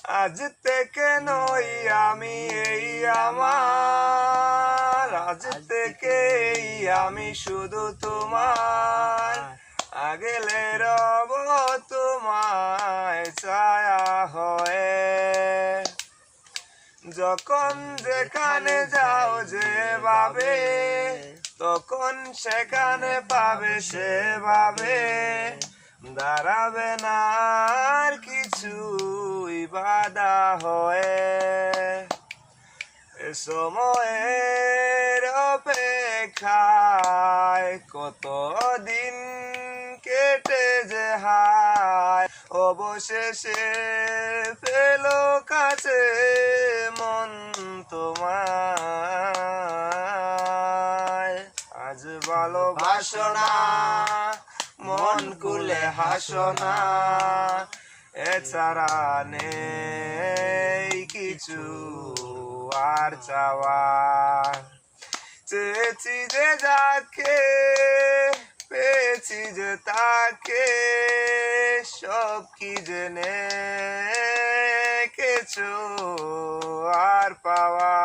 আজ থেকে নই আমি এই আমার, আজ থেকে আমি শুধু তোমার, আগলে রব তোমায় ছায়া হয়ে। যখন যেখানে যাও যেভাবে, তখন সেখানে পাবে সেভাবে, দাঁড়াবে না আর কিছুই বাধা হয়ে। এ সময়ের অপেক্ষায় কতদিন কেটে যে হায়, অবশেষে পেলো কাছে মন তোমায়। আজ ভালোবাসো না, মন খুলে হাসো না, এছাড়া নেই কিছু আর চাওয়া। চেয়েছি যে যাকে, পেয়েছি যে তাকে, সব কি জেনে কিছু আর পাওয়া।